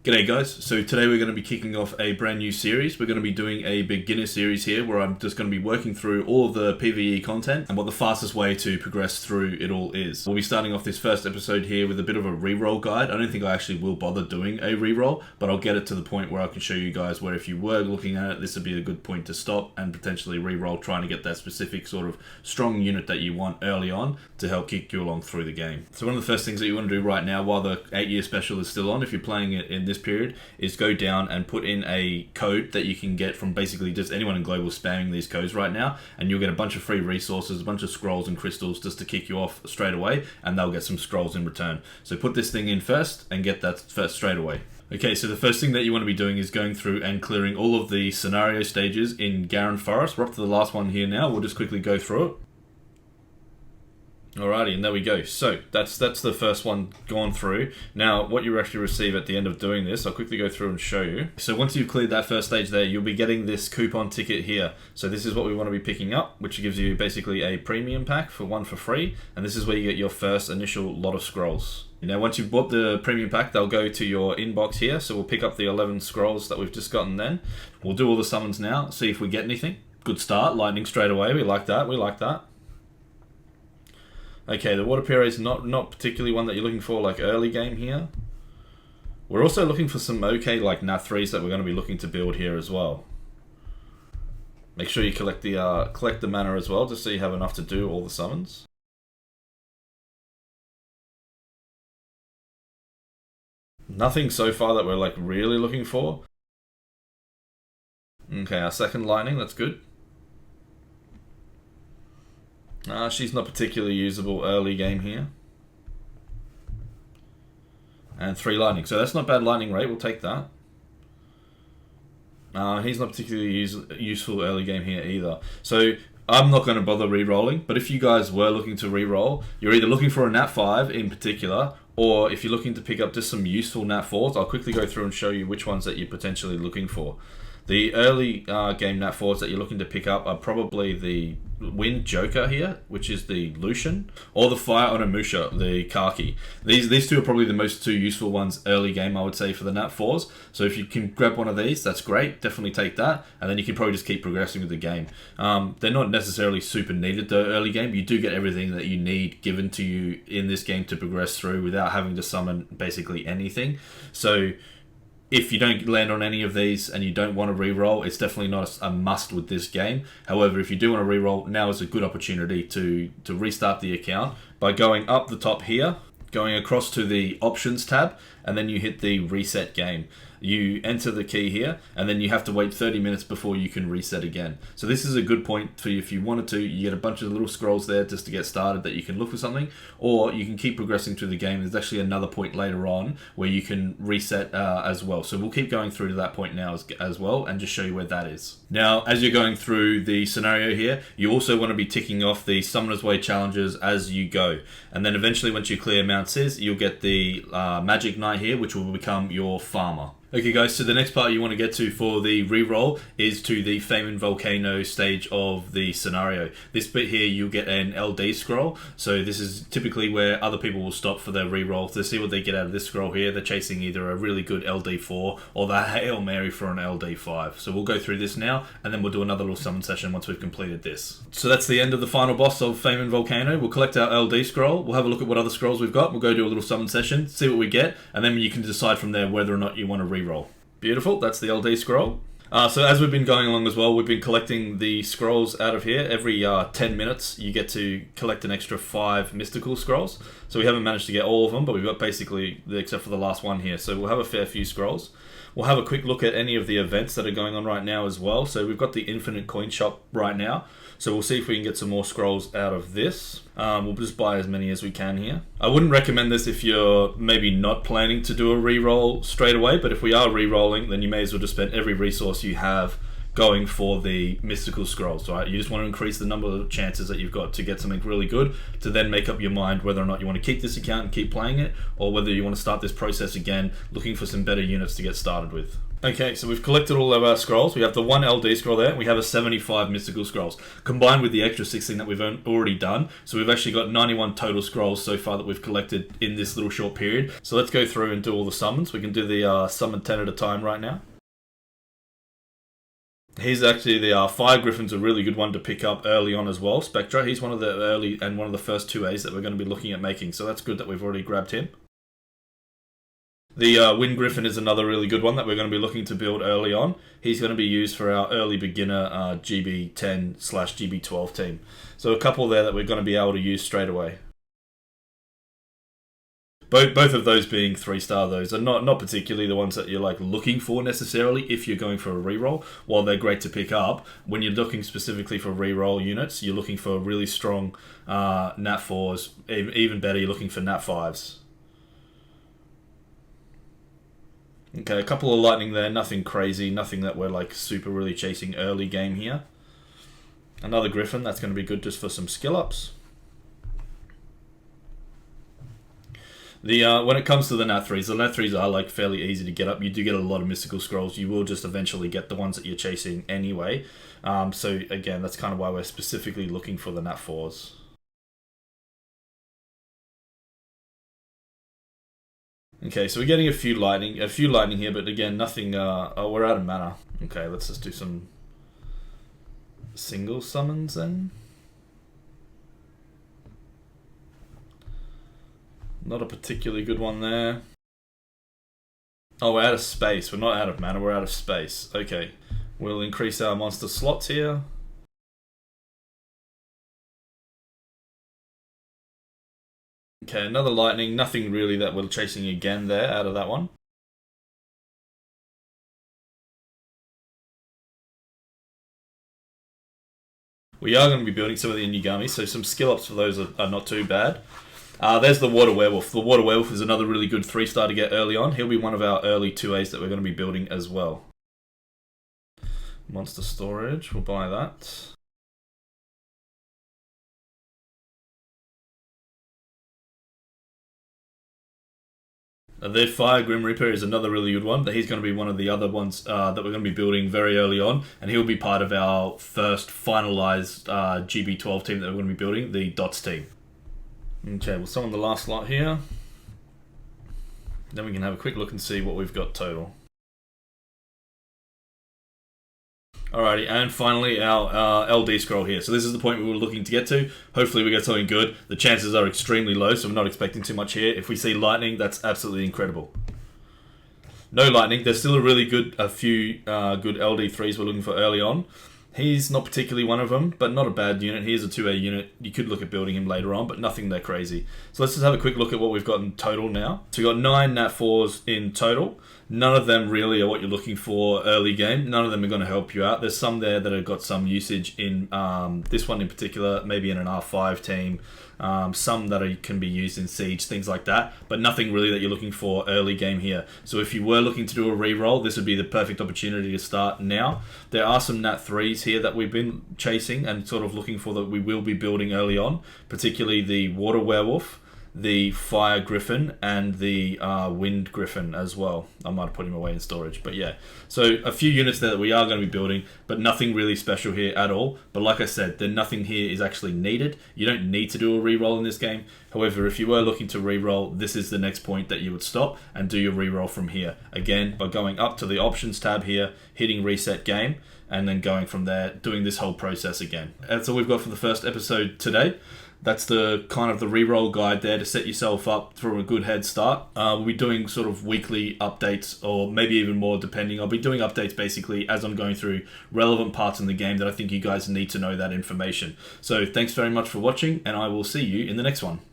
G'day guys, so today we're going to be kicking off a brand new series. We're going to be doing a beginner series here where I'm just going to be working through all of the PvE content and what the fastest way to progress through it all is. We'll be starting off this first episode here with a bit of a reroll guide. I don't think I actually will bother doing a reroll, but I'll get it to the point where I can show you guys where if you were looking at it, this would be a good point to stop and potentially reroll, trying to get that specific sort of strong unit that you want early on to help kick you along through the game. So one of the first things that you want to do right now while the 8-year special is still on, if you're playing it in this period, is go down and put in a code that you can get from basically just anyone in global spamming these codes right now, and you'll get a bunch of free resources, a bunch of scrolls and crystals just to kick you off straight away, and they'll get some scrolls in return. So put this thing in first and get that first straight away. Okay, so the first thing that you want to be doing is going through and clearing all of the scenario stages in Garin Forest. We're up to the last one here now. We'll just quickly go through it. Alrighty, and there we go. So that's the first one gone through. Now, what you actually receive at the end of doing this, I'll quickly go through and show you. So once you've cleared that first stage there, you'll be getting this coupon ticket here. So this is what we want to be picking up, which gives you basically a premium pack for one for free, and this is where you get your first initial lot of scrolls. Now, once you've bought the premium pack, they'll go to your inbox here. So we'll pick up the 11 scrolls that we've just gotten then. We'll do all the summons now, see if we get anything. Good start, lightning straight away. We like that, we like that. Okay, the water puree is not particularly one that you're looking for like early game here. We're also looking for some okay like nat 3s that we're going to be looking to build here as well. Make sure you collect the mana as well, just so you have enough to do all the summons. Nothing so far that we're like really looking for. Okay, our second lightning, that's good. She's not particularly usable early game here. And 3 lightning. So that's not bad lightning rate. We'll take that. He's not particularly useful early game here either. So I'm not going to bother re-rolling. But if you guys were looking to re-roll, you're either looking for a nat 5 in particular, or if you're looking to pick up just some useful nat 4s, I'll quickly go through and show you which ones that you're potentially looking for. The early game nat 4s that you're looking to pick up are probably the Wind Joker here, which is the Lucian, or the Fire Onimusha, the Kaki. These two are probably the most two useful ones early game, I would say, for the nat 4s. So if you can grab one of these, that's great. Definitely take that, and then you can probably just keep progressing with the game. They're not necessarily super needed though early game. You do get everything that you need given to you in this game to progress through without having to summon basically anything. So if you don't land on any of these and you don't want to re-roll, it's definitely not a must with this game. However, if you do want to re-roll, now is a good opportunity to restart the account by going up the top here, going across to the options tab, and then you hit the reset game. You enter the key here, and then you have to wait 30 minutes before you can reset again. So this is a good point for you if you wanted to. You get a bunch of little scrolls there just to get started that you can look for something, or you can keep progressing through the game. There's actually another point later on where you can reset as well. So we'll keep going through to that point now as well, and just show you where that is. Now, as you're going through the scenario here, you also want to be ticking off the Summoner's Way challenges as you go. And then eventually, once you clear Mount Sis, you'll get the Magic Knight here, which will become your farmer. Okay guys, so the next part you want to get to for the reroll is to the Famine Volcano stage of the scenario. This bit here you'll get an LD scroll, so this is typically where other people will stop for their reroll to see what they get out of this scroll here. They're chasing either a really good LD4 or the Hail Mary for an LD5. So we'll go through this now, and then we'll do another little summon session once we've completed this. So that's the end of the final boss of Famine Volcano. We'll collect our LD scroll, we'll have a look at what other scrolls we've got, we'll go do a little summon session, see what we get, and then you can decide from there whether or not you want to reroll. Beautiful, that's the LD scroll. So as we've been going along as well, we've been collecting the scrolls out of here. Every 10 minutes you get to collect an extra 5 mystical scrolls. So we haven't managed to get all of them, but we've got basically, except for the last one here. So we'll have a fair few scrolls. We'll have a quick look at any of the events that are going on right now as well. So we've got the Infinite Coin Shop right now. So we'll see if we can get some more scrolls out of this. We'll just buy as many as we can here. I wouldn't recommend this if you're maybe not planning to do a reroll straight away, but if we are re-rolling, then you may as well just spend every resource you have going for the mystical scrolls, right? You just want to increase the number of chances that you've got to get something really good, to then make up your mind whether or not you want to keep this account and keep playing it, or whether you want to start this process again, looking for some better units to get started with. Okay, so we've collected all of our scrolls. We have the 1 LD scroll there. We have a 75 mystical scrolls, combined with the extra 16 that we've already done. So we've actually got 91 total scrolls so far that we've collected in this little short period. So let's go through and do all the summons. We can do the summon 10 at a time right now. He's actually the Fire Griffin's a really good one to pick up early on as well. Spectra, he's one of the early and one of the first 2As that we're going to be looking at making. So that's good that we've already grabbed him. The Wind Griffin is another really good one that we're going to be looking to build early on. He's going to be used for our early beginner GB10/GB12 team. So a couple there that we're going to be able to use straight away. Both of those being 3-star, those are not particularly the ones that you're like looking for necessarily if you're going for a reroll. While they're great to pick up, when you're looking specifically for reroll units, you're looking for really strong Nat 4s. Even better, you're looking for Nat 5s. Okay, a couple of lightning there, nothing crazy, nothing that we're like super really chasing early game here. Another Griffin, that's going to be good just for some skill ups. When it comes to the Nat 3s, the Nat 3s are like fairly easy to get up. You do get a lot of mystical scrolls. You will just eventually get the ones that you're chasing anyway. So again, that's kind of why we're specifically looking for the Nat 4s. Okay, so we're getting a few lightning here, but again, nothing. Oh, we're out of mana. Okay, let's just do some single summons then. Not a particularly good one there. Oh, we're out of space. We're not out of mana, we're out of space. Okay, we'll increase our monster slots here. Okay, another lightning. Nothing really that we're chasing again there out of that one. We are going to be building some of the Inugami, so some skill ups for those are not too bad. There's the Water Werewolf. The Water Werewolf is another really good 3-star to get early on. He'll be one of our early 2As that we're going to be building as well. Monster Storage, we'll buy that. The Fire Grim Reaper is another really good one. He's going to be one of the other ones that we're going to be building very early on, and he'll be part of our first finalized GB12 team that we're going to be building, the Dots team. Okay, we'll summon the last lot here. Then we can have a quick look and see what we've got total. Alrighty, and finally our LD scroll here. So this is the point we were looking to get to. Hopefully we get something good. The chances are extremely low, so we're not expecting too much here. If we see lightning, that's absolutely incredible. No lightning. There's still a few good LD3s we're looking for early on. He's not particularly one of them, but not a bad unit. He is a 2A unit. You could look at building him later on, but nothing that crazy. So let's just have a quick look at what we've got in total now. So we've got 9 Nat 4s in total. None of them really are what you're looking for early game. None of them are going to help you out. There's some there that have got some usage in this one in particular, maybe in an R5 team. Some that can be used in Siege, things like that, but nothing really that you're looking for early game here. So if you were looking to do a reroll, this would be the perfect opportunity to start now. There are some Nat 3s here that we've been chasing and sort of looking for that we will be building early on, particularly the Water Werewolf, the Fire Griffin, and the Wind Griffin as well. I might have put him away in storage, but yeah. So a few units there that we are going to be building, but nothing really special here at all. But like I said, nothing here is actually needed. You don't need to do a reroll in this game. However, if you were looking to reroll, this is the next point that you would stop and do your reroll from here. Again, by going up to the options tab here, hitting reset game, and then going from there, doing this whole process again. That's all we've got for the first episode today. That's the kind of the reroll guide there to set yourself up for a good head start. We'll be doing sort of weekly updates, or maybe even more depending. I'll be doing updates basically as I'm going through relevant parts in the game that I think you guys need to know that information. So thanks very much for watching, and I will see you in the next one.